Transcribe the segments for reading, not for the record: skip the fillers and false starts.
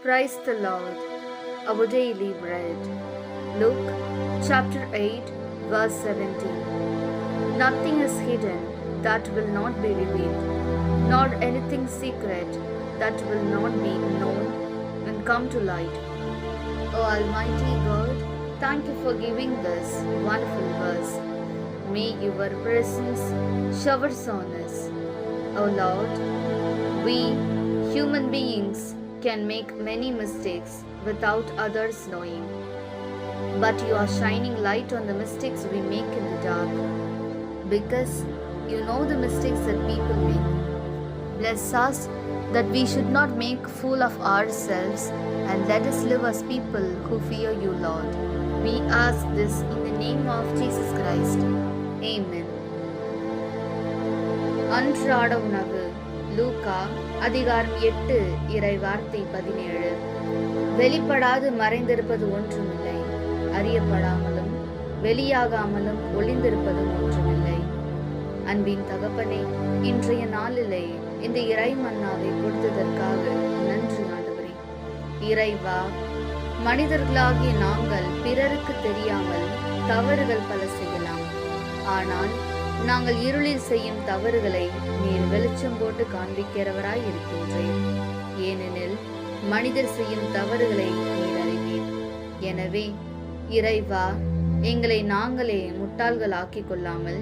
Praise the Lord, our daily bread. Luke chapter 8, verse 17. Nothing is hidden that will not be revealed, nor anything secret that will not be known and come to light. O Almighty God, thank you for giving this wonderful verse. May your presence showers on us. O Lord, we human beings can make many mistakes without others knowing. But you are shining light on the mistakes we make in the dark, because you know the mistakes that people make. Bless us that we should not make fool of ourselves, and let us live as people who fear you, Lord. We ask this in the name of Jesus Christ. Amen. அன்றாட உணவு லூக்கா அதிகாரம் 8 இறை வார்த்தை 17. வெளிப்படாது மறைந்திருப்பது ஒன்றுமில்லை, அறியப்படாமலும் வெளியாகாமலும் ஒளிந்திருப்பதும் ஒன்றுமில்லை. அன்பின் தகப்பனே, இன்றைய நாளிலே இந்த இறை மன்னாவை கொடுத்ததற்காக நன்றி ஆண்டவரே. இறைவா, மனிதர்களாகிய நாங்கள் பிறருக்கு தெரியாமல் தவறுகள் பல செய்யலாம். ஆனால் நாங்கள் இருளில் செய்யும் தவறுகளை நீர் வெளிச்சம் போட்டு காண்பிக்கிறவராய் இருக்கின்றேன். ஏனெனில் மனிதர் செய்யும் தவறுகளை நீர் அறிவீர். எனவே இறைவா, எங்களை நாங்களே முட்டாள்கள் ஆக்கிக் கொள்ளாமல்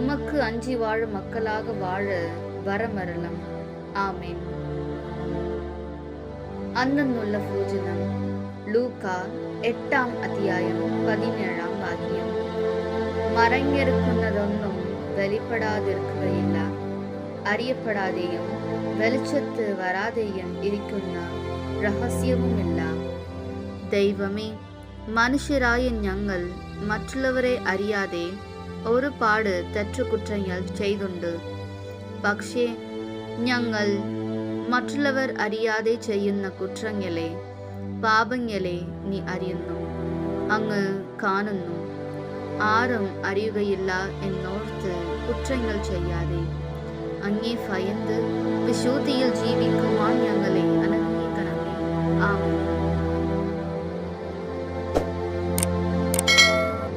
உமக்கு அஞ்சி வாழும் மக்களாக வாழ வரமரலம். ஆமேன். அன்னன்னுள்ள பூஜனம் லூக்கா 8 அத்தியாயம் 17 வாக்கியம். മറഞ്ഞിരിക്കുന്നതൊന്നും വെളിപ്പെടാതിരിക്കുകയില്ല, അറിയപ്പെടാതെയും വെളിച്ചത്ത് വരാതെയും ഇരിക്കുന്ന രഹസ്യവുമില്ല. ദൈവമേ, മനുഷ്യരായ ഞങ്ങൾ മറ്റുള്ളവരെ അറിയാതെ ഒരുപാട് തെറ്റുകുറ്റങ്ങൾ ചെയ്തുണ്ട്. പക്ഷേ ഞങ്ങൾ മറ്റുള്ളവർ അറിയാതെ ചെയ്യുന്ന കുറ്റങ്ങളെ, പാപങ്ങളെ നീ അറിയുന്നു, അങ്ങ് കാണുന്നു. ആരും അറിയുകയില്ല എന്നോർത്ത് കുറ്റങ്ങൾ ചെയ്യാതെ അങ്ങേ ഭയന്ന് വിശുദ്ധിയിൽ ജീവിക്കുവാൻ ഞങ്ങളെ അനുഗ്രഹിക്കണമേ. ആമേൻ.